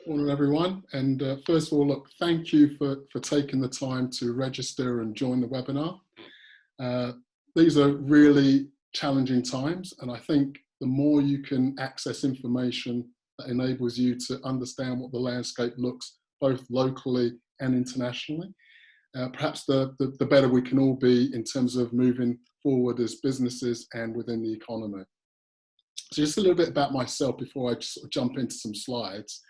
Morning, everyone. And first of all, look, thank you for taking the time to register and join the webinar. These are really challenging times, and I think the more you can access information that enables you to understand what the landscape looks both locally and internationally, perhaps the better we can all be in terms of moving forward as businesses and within the economy. So just a little bit about myself before I just jump into some slides.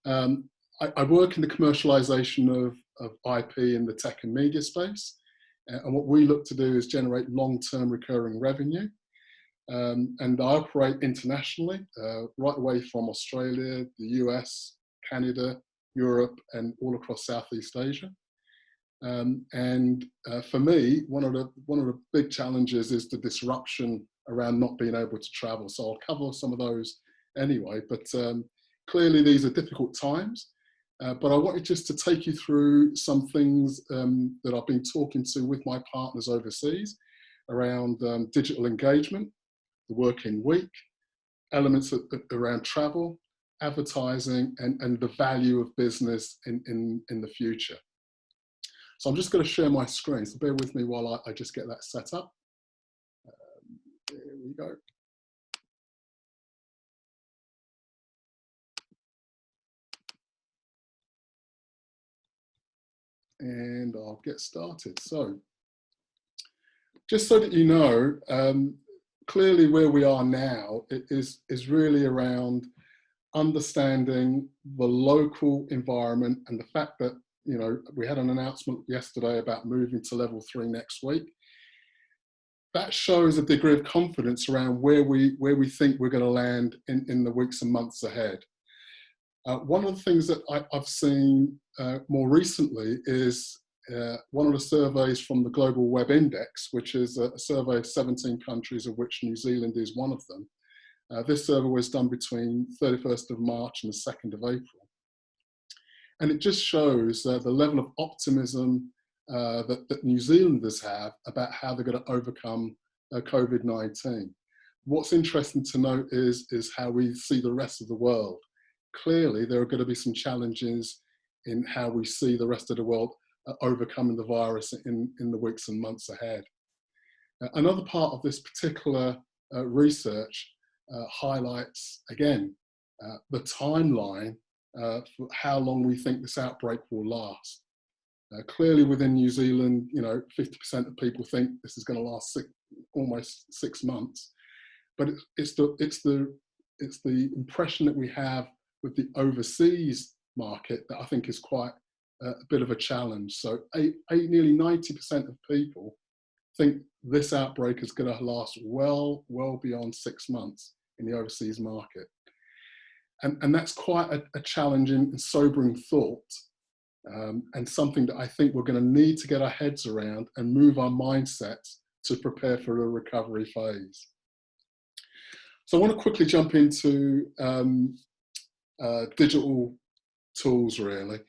I work in the commercialization of IP in the tech and media space. And what we look to do is generate long-term recurring revenue. And I operate internationally, right away from Australia, the US, Canada, Europe, and all across Southeast Asia. For me, one of the big challenges is the disruption around not being able to travel. So I'll cover some of those anyway, but clearly these are difficult times. But I wanted just to take you through some things that I've been talking to with my partners overseas around digital engagement, the working week, elements around travel, advertising, and the value of business in the future. So I'm just going to share my screen, so bear with me while I just get that set up. There we go. And I'll get started. So just so that you know, clearly where we are now is really around understanding the local environment and the fact that, you know, we had an announcement yesterday about moving to level 3 next week. That shows a degree of confidence around where we think we're going to land in the weeks and months ahead. One of the things that I've seen more recently is one of the surveys from the Global Web Index, which is a survey of 17 countries, of which New Zealand is one of them. This survey was done between 31st of March and the 2nd of April. And it just shows the level of optimism that New Zealanders have about how they're going to overcome COVID-19. What's interesting to note is how we see the rest of the world. Clearly, there are going to be some challenges in how we see the rest of the world overcoming the virus in the weeks and months ahead. Another part of this particular research highlights, again, the timeline for how long we think this outbreak will last. Clearly within New Zealand, you know, 50% of people think this is going to last almost 6 months. But it's the impression that we have with the overseas market that I think is quite a bit of a challenge. So nearly 90% of people think this outbreak is going to last well beyond 6 months in the overseas market. And that's quite a challenging and sobering thought, and something that I think we're going to need to get our heads around and move our mindsets to prepare for a recovery phase. So I want to quickly jump into digital tools, really.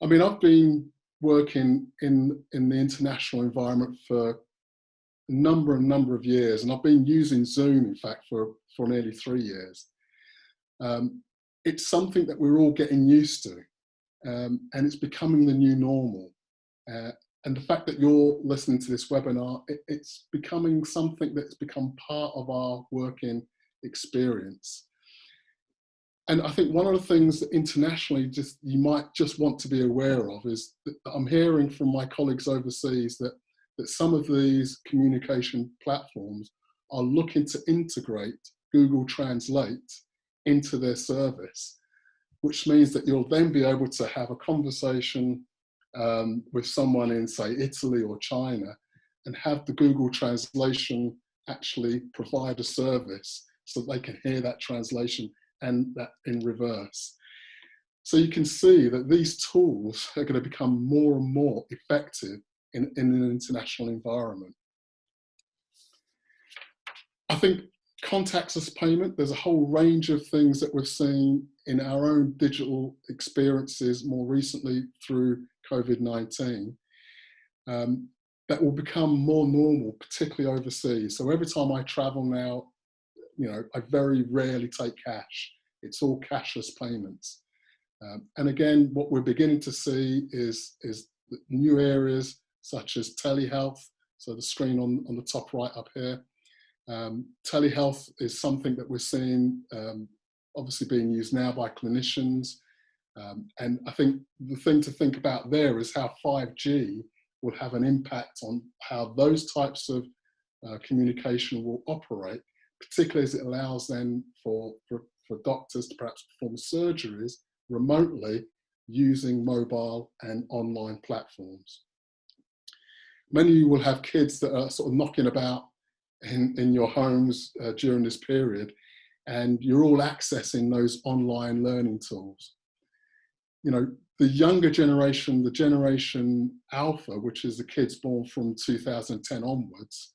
I mean, I've been working in the international environment for a number of years, and I've been using Zoom, in fact, for nearly 3 years. It's something that we're all getting used to, and it's becoming the new normal. And the fact that you're listening to this webinar, it's becoming something that's become part of our working experience. And I think one of the things that internationally you might just want to be aware of is that I'm hearing from my colleagues overseas that some of these communication platforms are looking to integrate Google Translate into their service, which means that you'll then be able to have a conversation with someone in, say, Italy or China, and have the Google translation actually provide a service so they can hear that translation and that in reverse. So you can see that these tools are going to become more and more effective in an international environment. I think contactless payment, there's a whole range of things that we've seen in our own digital experiences more recently through COVID-19 that will become more normal, particularly overseas. So every time I travel now, you know, I very rarely take cash. It's all cashless payments. And again, what we're beginning to see is new areas such as telehealth. So the screen on the top right up here. Telehealth is something that we're seeing obviously being used now by clinicians. And I think the thing to think about there is how 5G will have an impact on how those types of communication will operate, particularly as it allows then for doctors to perhaps perform surgeries remotely using mobile and online platforms. Many of you will have kids that are sort of knocking about in your homes during this period, and you're all accessing those online learning tools. You know, the younger generation, the generation Alpha, which is the kids born from 2010 onwards,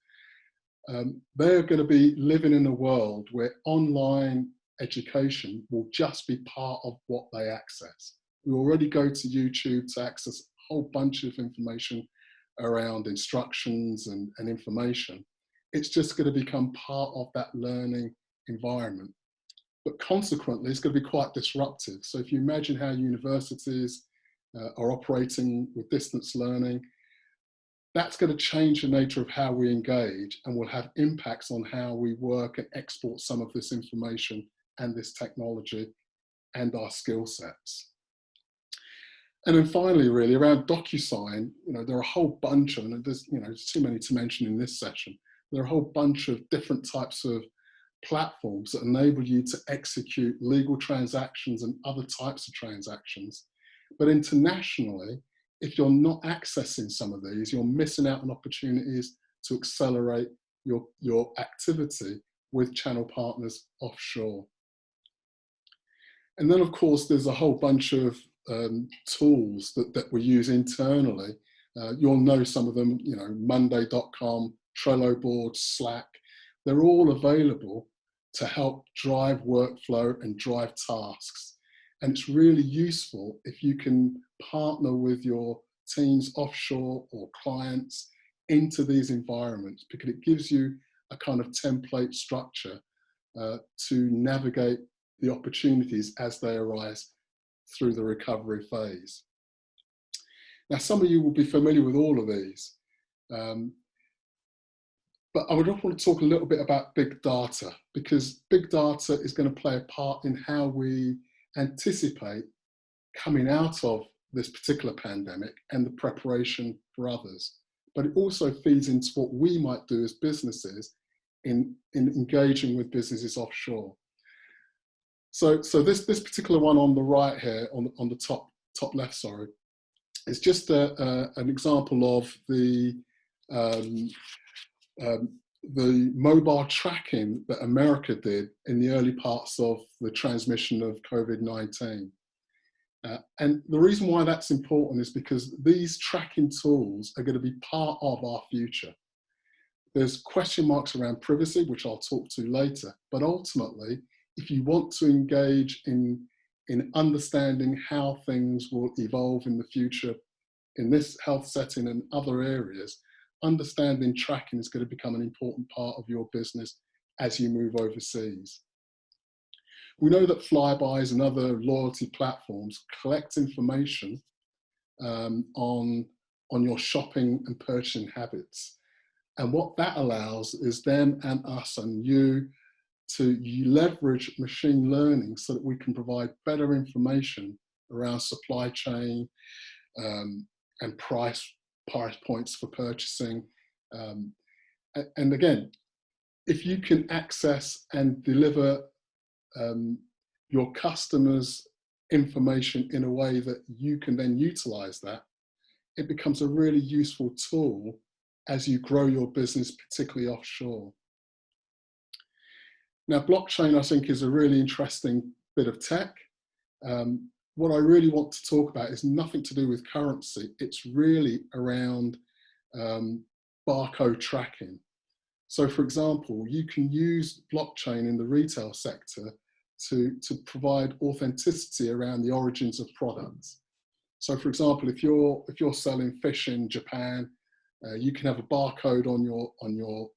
they're going to be living in a world where online education will just be part of what they access. We already go to YouTube to access a whole bunch of information around instructions and information. It's just going to become part of that learning environment. But consequently, it's going to be quite disruptive. So if you imagine how universities are operating with distance learning, that's going to change the nature of how we engage and will have impacts on how we work and export some of this information and this technology and our skill sets. And then finally, really, around DocuSign, you know, there are a whole bunch of, and there's, you know, there's too many to mention in this session. There are a whole bunch of different types of platforms that enable you to execute legal transactions and other types of transactions. But internationally, if you're not accessing some of these, you're missing out on opportunities to accelerate your activity with channel partners offshore. And then, of course, there's a whole bunch of tools that we use internally. You'll know some of them, you know, Monday.com, Trello boards, Slack. They're all available to help drive workflow and drive tasks. And it's really useful if you can partner with your teams offshore or clients into these environments, because it gives you a kind of template structure to navigate the opportunities as they arise through the recovery phase. Now, some of you will be familiar with all of these, but I would also want to talk a little bit about big data, because big data is going to play a part in how we anticipate coming out of this particular pandemic and the preparation for others. But it also feeds into what we might do as businesses in engaging with businesses offshore. So this particular one on the right here, on the top left, sorry, is just an example of the mobile tracking that America did in the early parts of the transmission of COVID-19. And the reason why that's important is because these tracking tools are going to be part of our future. There's question marks around privacy, which I'll talk to later, but ultimately, if you want to engage in understanding how things will evolve in the future in this health setting and other areas, understanding tracking is going to become an important part of your business as you move overseas. We know that Flybys and other loyalty platforms collect information on your shopping and purchasing habits. And what that allows is them and us and you to leverage machine learning so that we can provide better information around supply chain and price points for purchasing. And again, if you can access and deliver your customers' information in a way that you can then utilize that, it becomes a really useful tool as you grow your business, particularly offshore. Now, blockchain, I think, is a really interesting bit of tech. What I really want to talk about is nothing to do with currency. It's really around barcode tracking. So, for example, you can use blockchain in the retail sector to provide authenticity around the origins of products. So, for example, if you're selling fish in Japan, you can have a barcode on your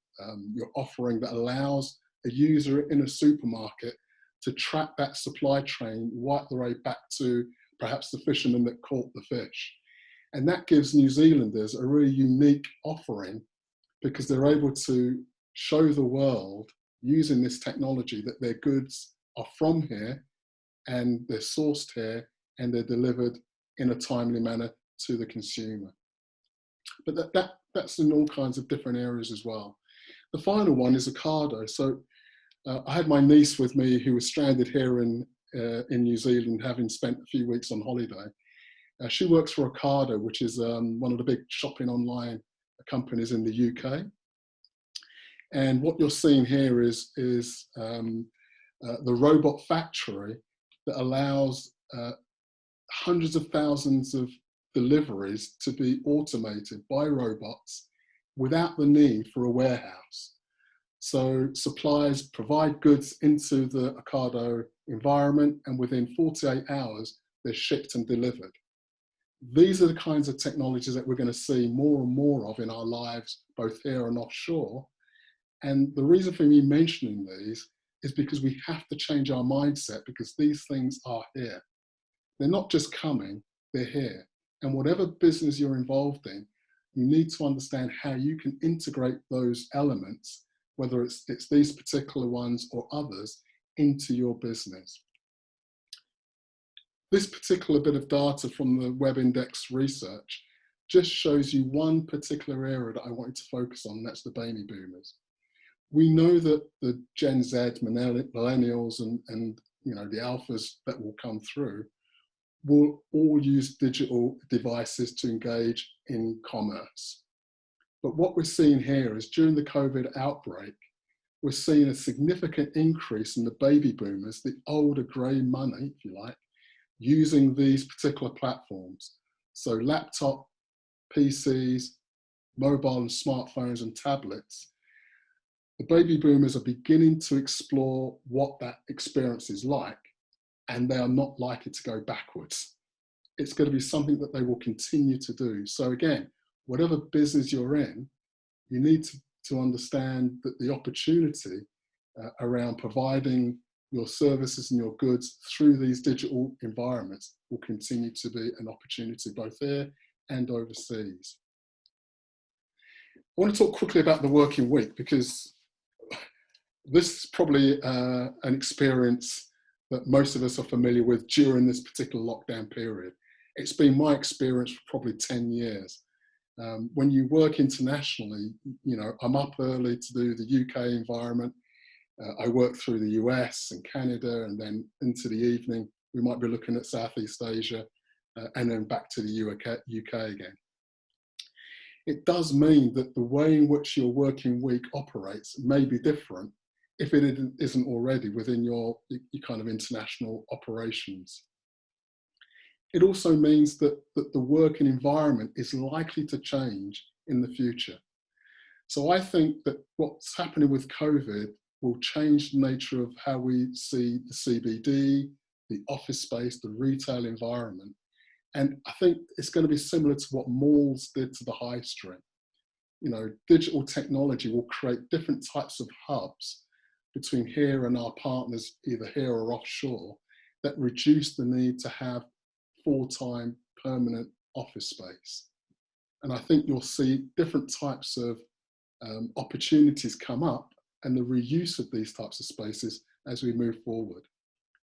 offering that allows a user in a supermarket to track that supply chain right the way back to perhaps the fisherman that caught the fish. And that gives New Zealanders a really unique offering, because they're able to show the world using this technology that their goods are from here and they're sourced here and they're delivered in a timely manner to the consumer. But that's in all kinds of different areas as well. The final one is Ocado. So I had my niece with me who was stranded here in New Zealand, having spent a few weeks on holiday. She works for Ocado, which is one of the big shopping online companies in the UK. And what you're seeing here is the robot factory that allows hundreds of thousands of deliveries to be automated by robots without the need for a warehouse. So suppliers provide goods into the Ocado environment, and within 48 hours, they're shipped and delivered. These are the kinds of technologies that we're going to see more and more of in our lives, both here and offshore. And the reason for me mentioning these is because we have to change our mindset, because these things are here. They're not just coming, they're here. And whatever business you're involved in, you need to understand how you can integrate those elements, whether it's these particular ones or others, into your business. This particular bit of data from the Web Index research just shows you one particular area that I wanted to focus on, and that's the baby boomers. We know that the Gen Z, millennials, and the alphas that will come through will all use digital devices to engage in commerce. But what we're seeing here is during the COVID outbreak, we're seeing a significant increase in the baby boomers, the older grey money, if you like, using these particular platforms. So laptop, PCs, mobile and smartphones and tablets. The baby boomers are beginning to explore what that experience is like, and they are not likely to go backwards. It's going to be something that they will continue to do. So again, whatever business you're in, you need to understand that the opportunity around providing your services and your goods through these digital environments will continue to be an opportunity both here and overseas. I want to talk quickly about the working week, because this is probably an experience that most of us are familiar with during this particular lockdown period. It's been my experience for probably 10 years. When you work internationally, I'm up early to do the UK environment. I work through the US and Canada, and then into the evening, we might be looking at Southeast Asia, and then back to the UK again. It does mean that the way in which your working week operates may be different if it isn't already within your kind of international operations. It also means that the working environment is likely to change in the future. So I think that what's happening with COVID will change the nature of how we see the CBD, the office space, the retail environment. And I think it's going to be similar to what malls did to the high street. Digital technology will create different types of hubs between here and our partners, either here or offshore, that reduce the need to have full-time permanent office space. And I think you'll see different types of opportunities come up, and the reuse of these types of spaces as we move forward.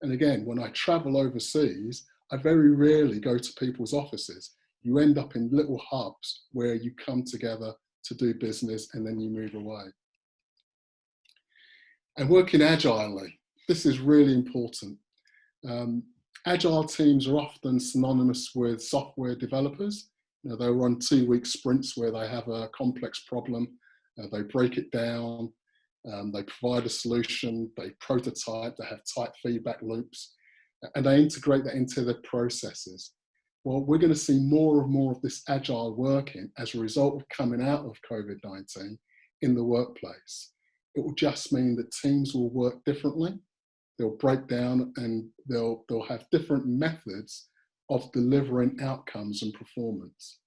And again, when I travel overseas, I very rarely go to people's offices. You end up in little hubs where you come together to do business and then you move away. And working agilely, this is really important. Agile teams are often synonymous with software developers. They run 2-week sprints where they have a complex problem, they break it down, they provide a solution, they prototype, they have tight feedback loops, and they integrate that into their processes. Well, we're going to see more and more of this agile working as a result of coming out of COVID-19 in the workplace. It will just mean that teams will work differently. They'll break down, and they'll have different methods of delivering outcomes and performance.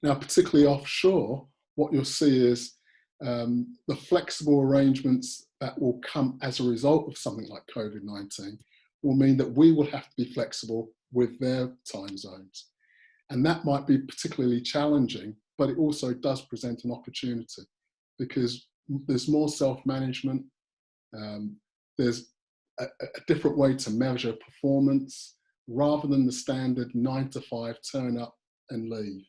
Now, particularly offshore, what you'll see is the flexible arrangements that will come as a result of something like COVID-19 will mean that we will have to be flexible with their time zones. And that might be particularly challenging, but it also does present an opportunity because there's more self-management. There's a different way to measure performance rather than the standard 9 to 5 turn up and leave.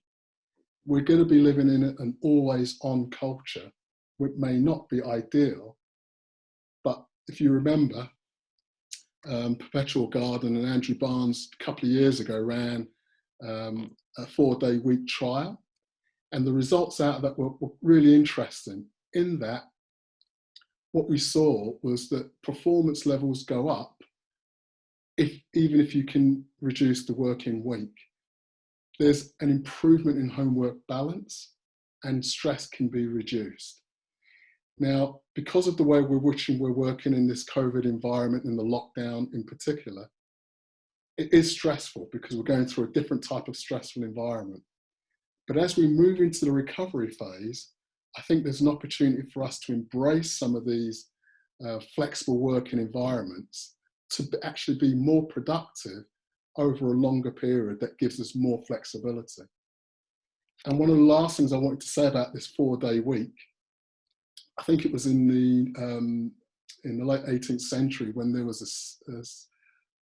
We're going to be living in an always on culture, which may not be ideal, but if you remember, Perpetual Garden and Andrew Barnes a couple of years ago ran a 4-day week trial, and the results out of that were really interesting in that what we saw was that performance levels go up even if you can reduce the working week. There's an improvement in homework balance and stress can be reduced. Now, because of the way we're working in this COVID environment and the lockdown in particular, it is stressful because we're going through a different type of stressful environment. But as we move into the recovery phase, I think there's an opportunity for us to embrace some of these flexible working environments to actually be more productive over a longer period that gives us more flexibility. And one of the last things I wanted to say about this 4-day week, I think it was in the late 18th century when there was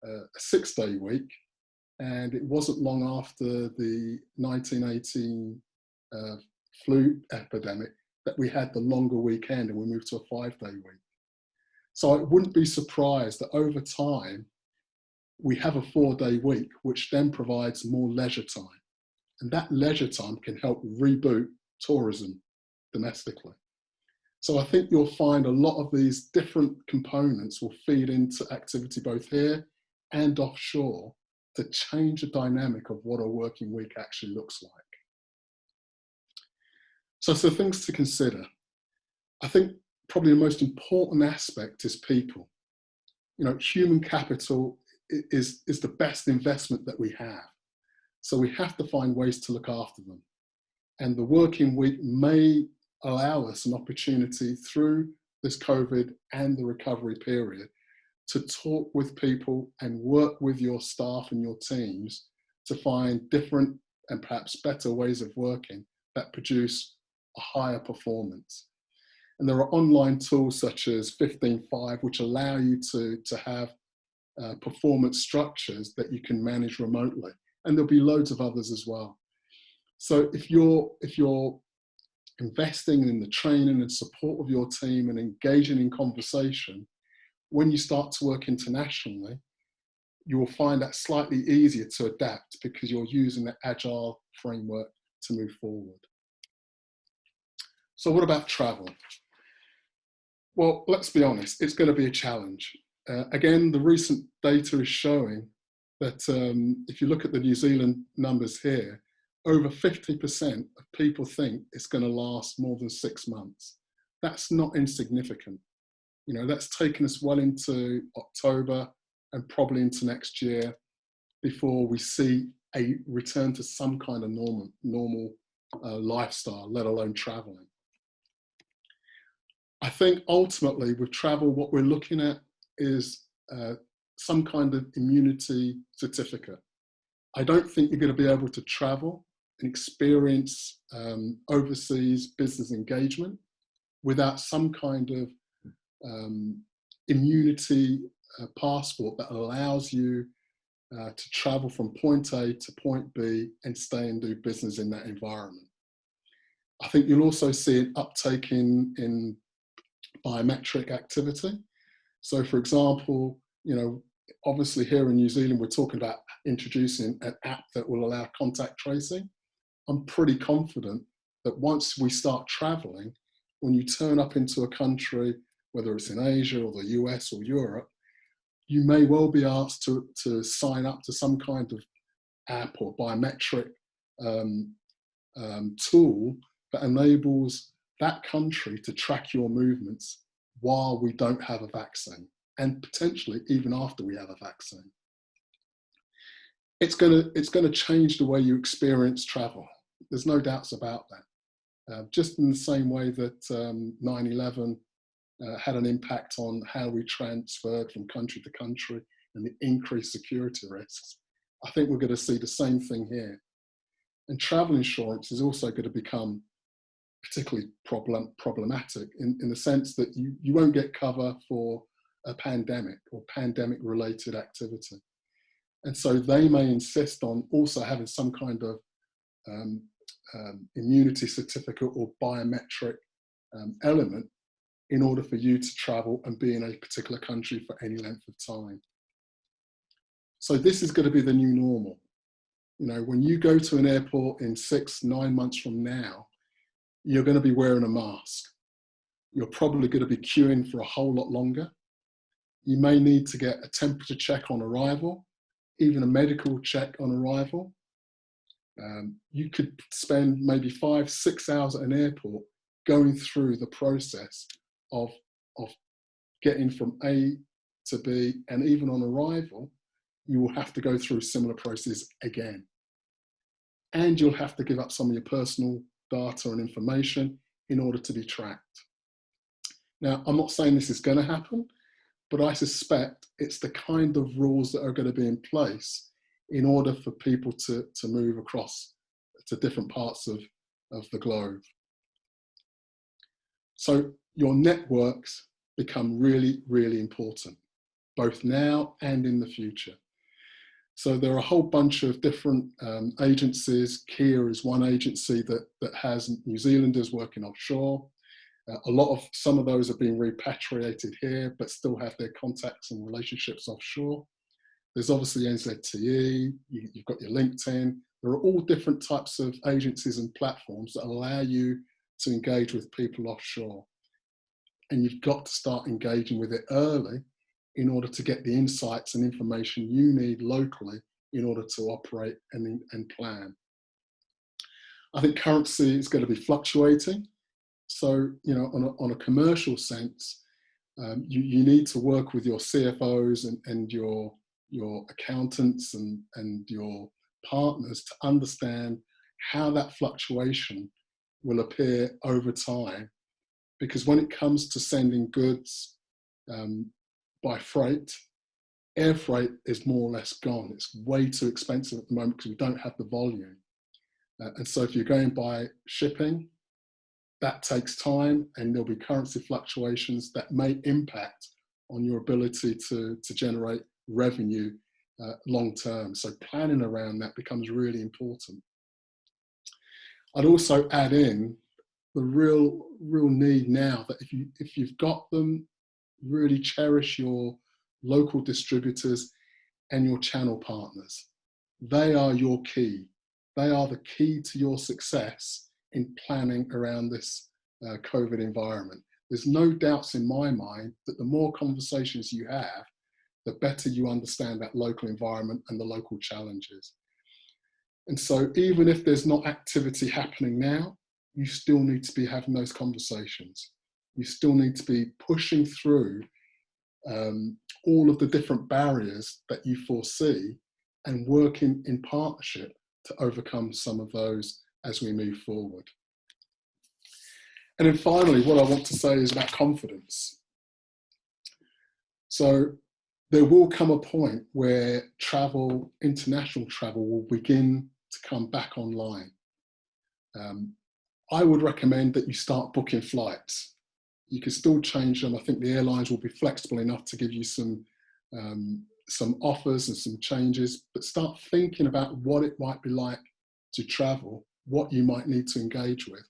a 6-day week, and it wasn't long after the 1918 flu epidemic that we had the longer weekend and we moved to a 5-day week. So I wouldn't be surprised that over time we have a 4-day week, which then provides more leisure time. And that leisure time can help reboot tourism domestically. So I think you'll find a lot of these different components will feed into activity both here and offshore to change the dynamic of what a working week actually looks like. So things to consider. I think probably the most important aspect is people. You know, human capital is the best investment that we have. So we have to find ways to look after them. And the working week may allow us an opportunity through this COVID and the recovery period to talk with people and work with your staff and your teams to find different and perhaps better ways of working that produce a higher performance. And there are online tools such as 15/5, which allow you to have performance structures that you can manage remotely. And there'll be loads of others as well. So if you're investing in the training and support of your team and engaging in conversation, when you start to work internationally, you will find that slightly easier to adapt because you're using the Agile framework to move forward. So what about travel? Well, let's be honest, it's going to be a challenge. Again, the recent data is showing that if you look at the New Zealand numbers here, over 50% of people think it's going to last more than 6 months. That's not insignificant. You know, that's taken us well into October and probably into next year before we see a return to some kind of normal lifestyle, let alone traveling. I think ultimately with travel, what we're looking at is some kind of immunity certificate. I don't think you're going to be able to travel and experience overseas business engagement without some kind of immunity passport that allows you to travel from point A to point B and stay and do business in that environment. I think you'll also see an uptake in biometric activity. So for example, you know, obviously here in New Zealand, we're talking about introducing an app that will allow contact tracing. I'm pretty confident that once we start traveling, when you turn up into a country, whether it's in Asia or the US or Europe, you may well be asked to sign up to some kind of app or biometric tool that enables that country to track your movements while we don't have a vaccine, and potentially even after we have a vaccine. It's going to change the way you experience travel. There's no doubts about that. Just in the same way that 9/11 had an impact on how we transferred from country to country and the increased security risks, I think we're going to see the same thing here. And travel insurance is also going to become particularly problematic in the sense that you won't get cover for a pandemic or pandemic related activity. And so they may insist on also having some kind of immunity certificate or biometric element in order for you to travel and be in a particular country for any length of time. So this is going to be the new normal. You know, when you go to an airport in 6-9 months from now, you're going to be wearing a mask. You're probably going to be queuing for a whole lot longer. You may need to get a temperature check on arrival, even a medical check on arrival. You could spend maybe 5-6 hours at an airport going through the process of getting from A to B, and even on arrival, you will have to go through similar processes again. And you'll have to give up some of your personal data and information in order to be tracked. Now, I'm not saying this is going to happen, but I suspect it's the kind of rules that are going to be in place in order for people to move across to different parts of the globe. So your networks become really, really important, both now and in the future. So there are a whole bunch of different agencies. Kia is one agency that has New Zealanders working offshore. Some of those are being repatriated here, but still have their contacts and relationships offshore. There's obviously NZTE, you've got your LinkedIn. There are all different types of agencies and platforms that allow you to engage with people offshore. And you've got to start engaging with it early in order to get the insights and information you need locally in order to operate and plan. I think currency is going to be fluctuating. So, you know, on a commercial sense, you need to work with your CFOs and your accountants and your partners to understand how that fluctuation will appear over time. Because when it comes to sending goods by freight, air freight is more or less gone. It's way too expensive at the moment because we don't have the volume. And so if you're going by shipping, that takes time, and there'll be currency fluctuations that may impact on your ability to generate revenue long term. So planning around that becomes really important. I'd also add in the real need now that if you've got them, really cherish your local distributors and your channel partners. They are your key. They are the key to your success in planning around this COVID environment. There's no doubts in my mind that the more conversations you have, the better you understand that local environment and the local challenges. And so even if there's not activity happening now, you still need to be having those conversations. You still need to be pushing through all of the different barriers that you foresee and working in partnership to overcome some of those as we move forward. And then finally, what I want to say is about confidence. So there will come a point where travel, international travel, will begin to come back online. I would recommend that you start booking flights. You can still change them. I think the airlines will be flexible enough to give you some offers and some changes, but start thinking about what it might be like to travel, what you might need to engage with.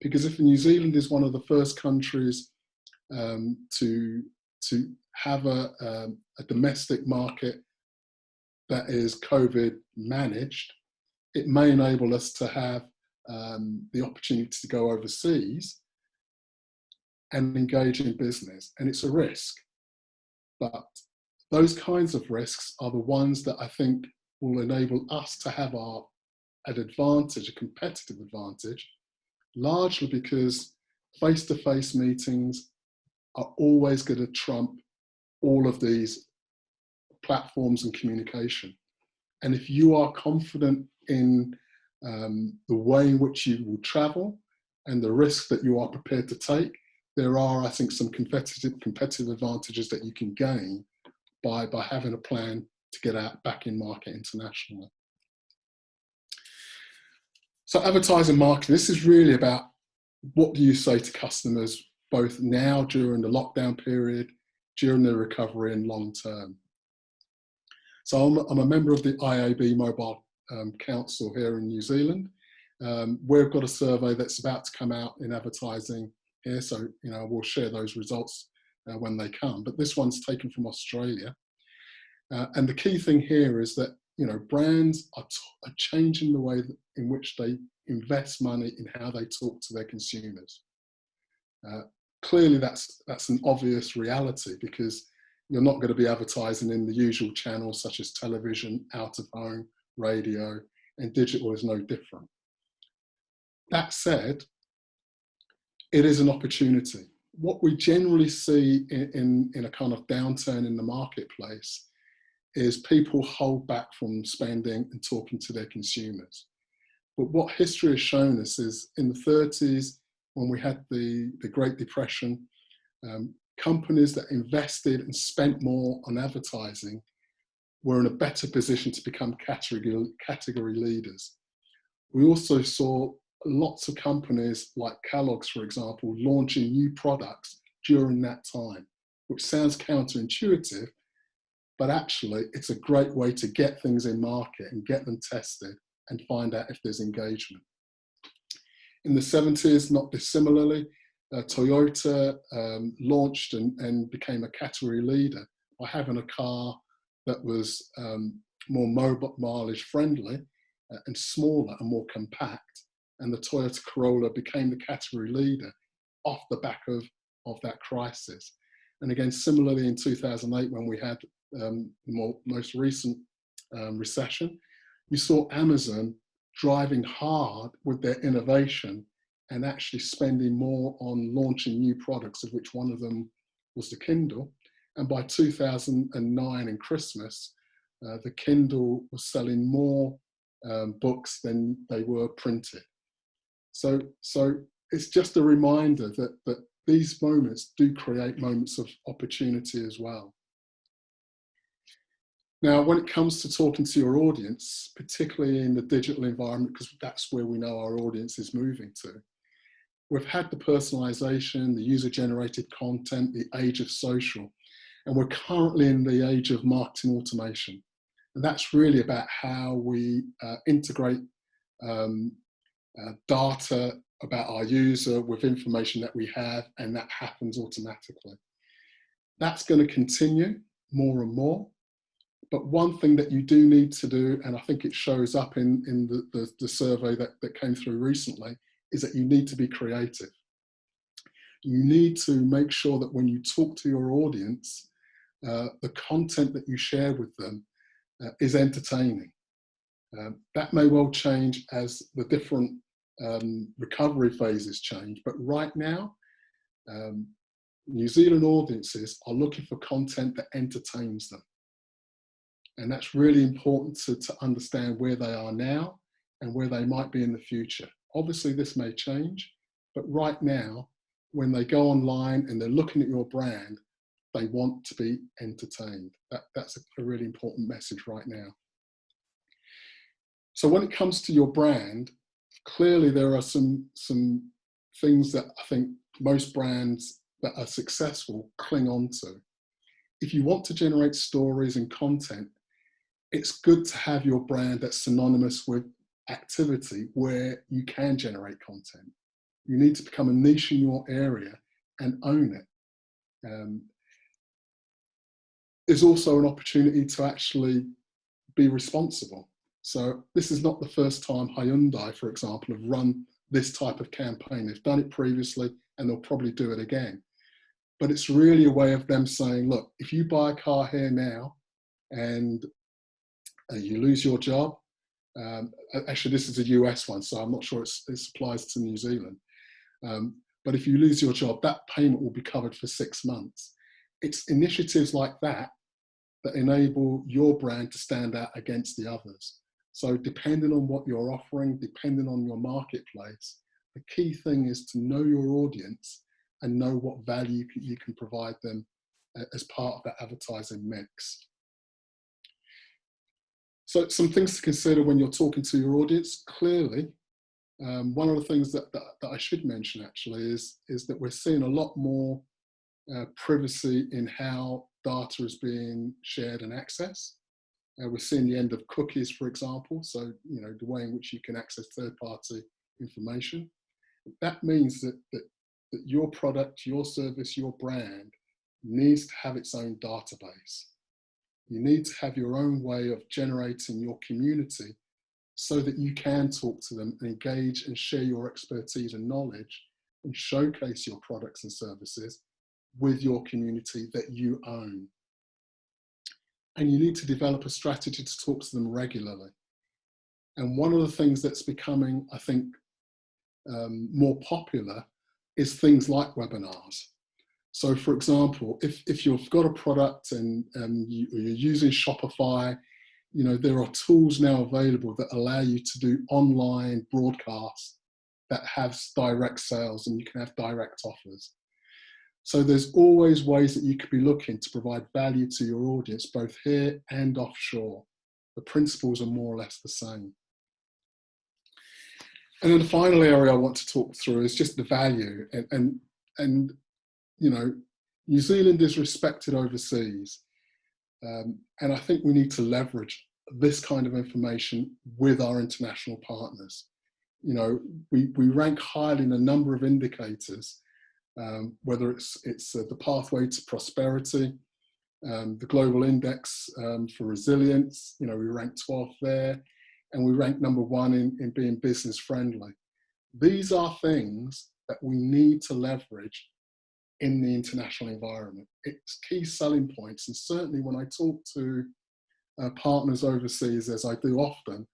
Because if New Zealand is one of the first countries to have a domestic market that is COVID managed, it may enable us to have the opportunity to go overseas and engage in business. And it's a risk. But those kinds of risks are the ones that I think will enable us to have an advantage, a competitive advantage, largely because face-to-face meetings are always going to trump all of these platforms and communication. And if you are confident in the way in which you will travel and the risk that you are prepared to take, there are, I think, some competitive advantages that you can gain by having a plan to get out back in market internationally. So advertising marketing, this is really about what do you say to customers both now during the lockdown period, during the recovery and long term. So I'm a member of the IAB Mobile Council here in New Zealand. We've got a survey that's about to come out in advertising here, so we'll share those results when they come. But this one's taken from Australia, and the key thing here is that brands are changing the way in which they invest money in how they talk to their consumers. Clearly, that's an obvious reality, because you're not going to be advertising in the usual channels such as television, out of home, radio, and digital is no different. That said, it is an opportunity. What we generally see in a kind of downturn in the marketplace is people hold back from spending and talking to their consumers. But what history has shown us is in the 30s, when we had the Great Depression, companies that invested and spent more on advertising were in a better position to become category leaders. We also saw lots of companies like Kellogg's, for example, launching new products during that time, which sounds counterintuitive, but actually it's a great way to get things in market and get them tested and find out if there's engagement. In the 70s, not dissimilarly, Toyota launched and became a category leader by having a car that was more mobile mileage friendly and smaller and more compact. And the Toyota Corolla became the category leader off the back of that crisis. And again, similarly in 2008, when we had the most recent recession, you saw Amazon driving hard with their innovation and actually spending more on launching new products, of which one of them was the Kindle. And by 2009 in Christmas, the Kindle was selling more books than they were printed. So it's just a reminder that these moments do create moments of opportunity as well. Now, when it comes to talking to your audience, particularly in the digital environment, because that's where we know our audience is moving to, we've had the personalization, the user-generated content, the age of social, and we're currently in the age of marketing automation. And that's really about how we integrate data about our user with information that we have, and that happens automatically. That's going to continue more and more. But one thing that you do need to do, and I think it shows up in the survey that came through recently, is that you need to be creative. You need to make sure that when you talk to your audience, the content that you share with them is entertaining. That may well change as the different recovery phases change, but right now, New Zealand audiences are looking for content that entertains them. And that's really important to understand where they are now and where they might be in the future. Obviously, this may change, but right now, when they go online and they're looking at your brand, they want to be entertained. That's a really important message right now. So when it comes to your brand, clearly there are some things that I think most brands that are successful cling on to. If you want to generate stories and content, it's good to have your brand that's synonymous with activity where you can generate content. You need to become a niche in your area and own it. There's also an opportunity to actually be responsible. So this is not the first time Hyundai, for example, have run this type of campaign. They've done it previously and they'll probably do it again. But it's really a way of them saying, look, if you buy a car here now and you lose your job, actually this is a US one, so I'm not sure it applies to New Zealand. But if you lose your job, that payment will be covered for 6 months. It's initiatives like that that enable your brand to stand out against the others. So depending on what you're offering, depending on your marketplace, the key thing is to know your audience and know what value you can provide them as part of that advertising mix. So some things to consider when you're talking to your audience. Clearly, one of the things that I should mention actually is that we're seeing a lot more privacy in how data is being shared and accessed. We're seeing the end of cookies, for example. So, the way in which you can access third-party information. That means that your product, your service, your brand needs to have its own database. You need to have your own way of generating your community so that you can talk to them and engage and share your expertise and knowledge and showcase your products and services with your community that you own. And you need to develop a strategy to talk to them regularly. And one of the things that's becoming, I think, more popular is things like webinars. So for example, if you've got a product and you're using Shopify, there are tools now available that allow you to do online broadcasts that have direct sales, and you can have direct offers. So there's always ways that you could be looking to provide value to your audience, both here and offshore. The principles are more or less the same. And then the final area I want to talk through is just the value. And New Zealand is respected overseas. And I think we need to leverage this kind of information with our international partners. We rank highly in a number of indicators, whether it's the pathway to prosperity, the global index for resilience, we rank 12th there, and we rank number 1 in being business friendly. These are things that we need to leverage in the international environment. It's key selling points, and certainly when I talk to partners overseas, as I do often,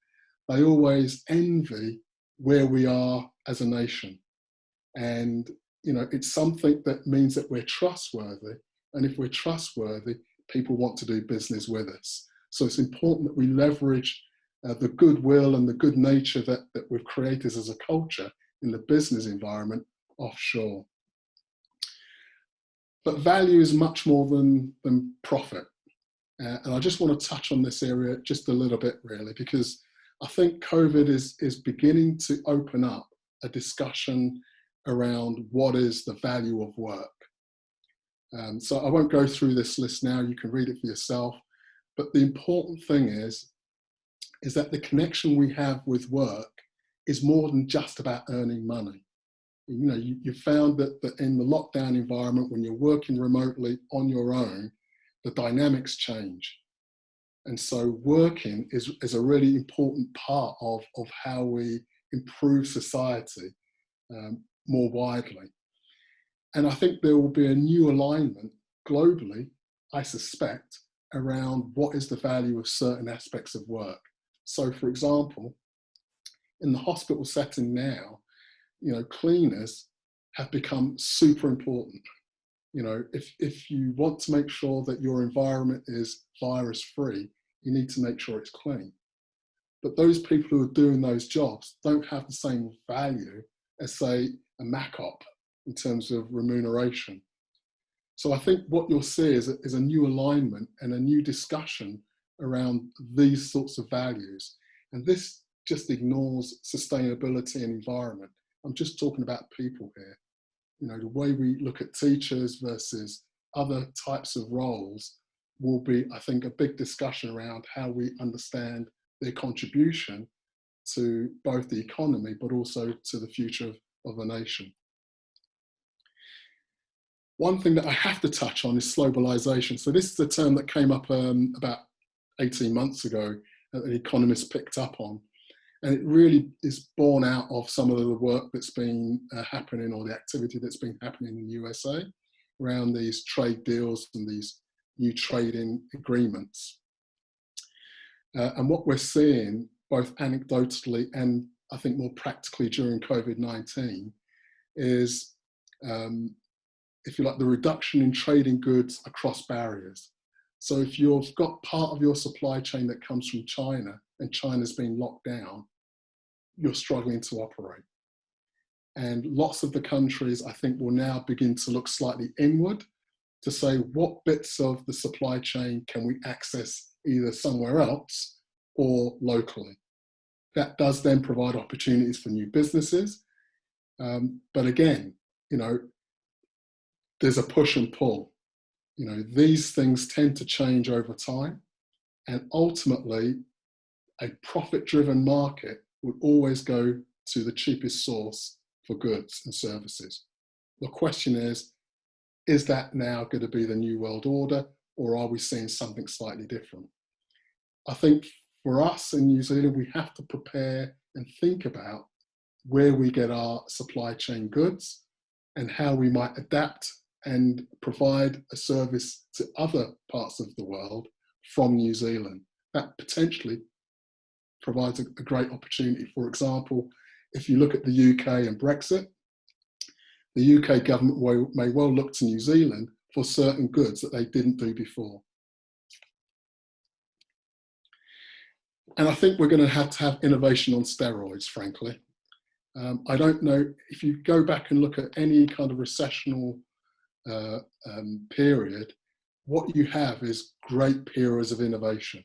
they always envy where we are as a nation. And it's something that means that we're trustworthy, and if we're trustworthy, people want to do business with us. So it's important that we leverage the goodwill and the good nature that we've created as a culture in the business environment offshore. But value is much more than profit. And I just want to touch on this area just a little bit, really, because I think COVID is beginning to open up a discussion around what is the value of work. So I won't go through this list now, you can read it for yourself. But the important thing is that the connection we have with work is more than just about earning money. You found that in the lockdown environment, when you're working remotely on your own, the dynamics change. And so working is a really important part of how we improve society more widely. And I think there will be a new alignment globally, I suspect, around what is the value of certain aspects of work. So for example, in the hospital setting now, cleaners have become super important. If you want to make sure that your environment is virus-free, you need to make sure it's clean. But those people who are doing those jobs don't have the same value as, say, a MacOp in terms of remuneration. So I think what you'll see is a new alignment and a new discussion around these sorts of values. And this just ignores sustainability and environment. I'm just talking about people here. The way we look at teachers versus other types of roles will be, I think, a big discussion around how we understand their contribution to both the economy, but also to the future of a nation. One thing that I have to touch on is globalization. So this is a term that came up about 18 months ago that the economists picked up on. And it really is born out of some of the work that's been happening, or the activity that's been happening in the USA around these trade deals and these new trading agreements. And what we're seeing, both anecdotally and I think more practically during COVID-19, is, if you like, the reduction in trading goods across barriers. So if you've got part of your supply chain that comes from China and China's been locked down, you're struggling to operate. And lots of the countries, I think, will now begin to look slightly inward to say what bits of the supply chain can we access either somewhere else or locally. That does then provide opportunities for new businesses. But again, there's a push and pull. These things tend to change over time, and ultimately a profit-driven market would always go to the cheapest source for goods and services. The question is that now going to be the new world order, or are we seeing something slightly different? I think for us in New Zealand, we have to prepare and think about where we get our supply chain goods and how we might adapt and provide a service to other parts of the world from New Zealand. That potentially provides a great opportunity. For example, if you look at the UK and Brexit, the UK government may well look to New Zealand for certain goods that they didn't do before. And I think we're going to have innovation on steroids, frankly. I don't know, if you go back and look at any kind of recessional period, what you have is great periods of innovation.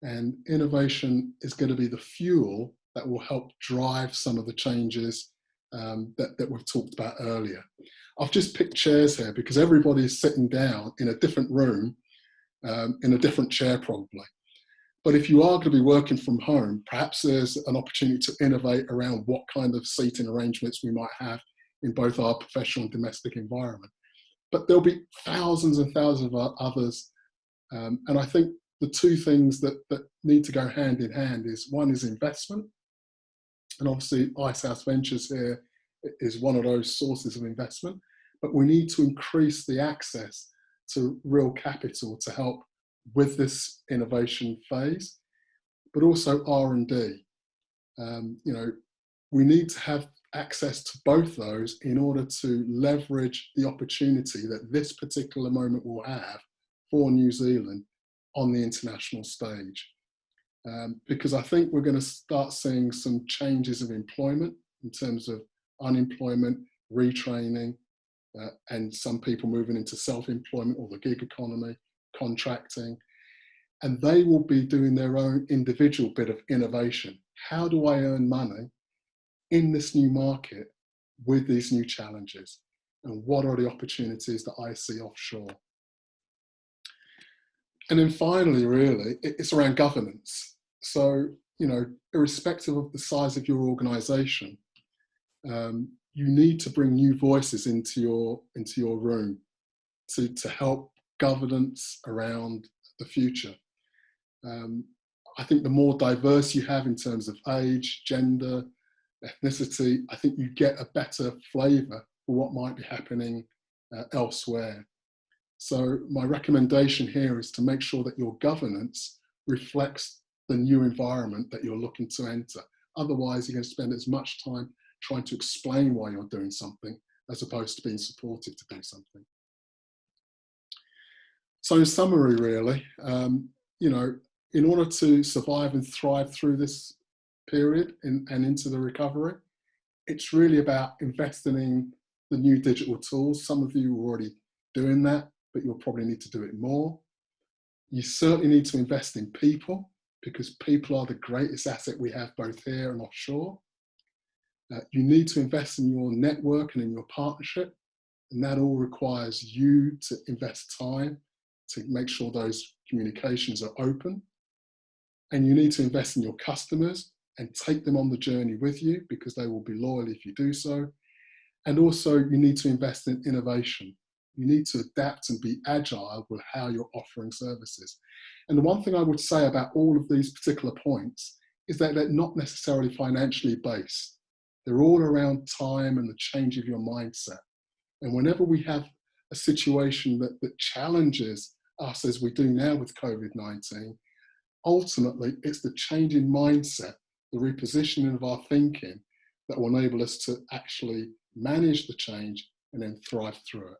And innovation is going to be the fuel that will help drive some of the changes that we've talked about earlier. I've just picked chairs here because everybody is sitting down in a different room, in a different chair probably. But if you are going to be working from home, perhaps there's an opportunity to innovate around what kind of seating arrangements we might have in both our professional and domestic environment. But there'll be thousands and thousands of others. And I think the two things that need to go hand in hand is, one is investment. And obviously Icehouse Ventures here is one of those sources of investment. But we need to increase the access to real capital to help with this innovation phase, but also R&D. We need to have access to both those in order to leverage the opportunity that this particular moment will have for New Zealand on the international stage. Because I think we're going to start seeing some changes of employment in terms of unemployment, retraining, and some people moving into self-employment or the gig economy, contracting, and they will be doing their own individual bit of innovation. How do I earn money in this new market with these new challenges? And what are the opportunities that I see offshore? And then finally, really, it's around governance. So, irrespective of the size of your organization, you need to bring new voices into your room to help governance around the future. I think the more diverse you have in terms of age, gender, ethnicity, I think you get a better flavour for what might be happening elsewhere. So my recommendation here is to make sure that your governance reflects the new environment that you're looking to enter. Otherwise, you're going to spend as much time trying to explain why you're doing something as opposed to being supportive to do something. So in summary, really, in order to survive and thrive through this period and into the recovery, it's really about investing in the new digital tools. Some of you are already doing that, but you'll probably need to do it more. You certainly need to invest in people, because people are the greatest asset we have both here and offshore. You need to invest in your network and in your partnership, and that all requires you to invest time to make sure those communications are open. And you need to invest in your customers and take them on the journey with you, because they will be loyal if you do so. And also you need to invest in innovation. You need to adapt and be agile with how you're offering services. And the one thing I would say about all of these particular points is that they're not necessarily financially based. They're all around time and the change of your mindset. And whenever we have a situation that challenges us, as we do now with COVID-19, ultimately it's the change in mindset, the repositioning of our thinking, that will enable us to actually manage the change and then thrive through it.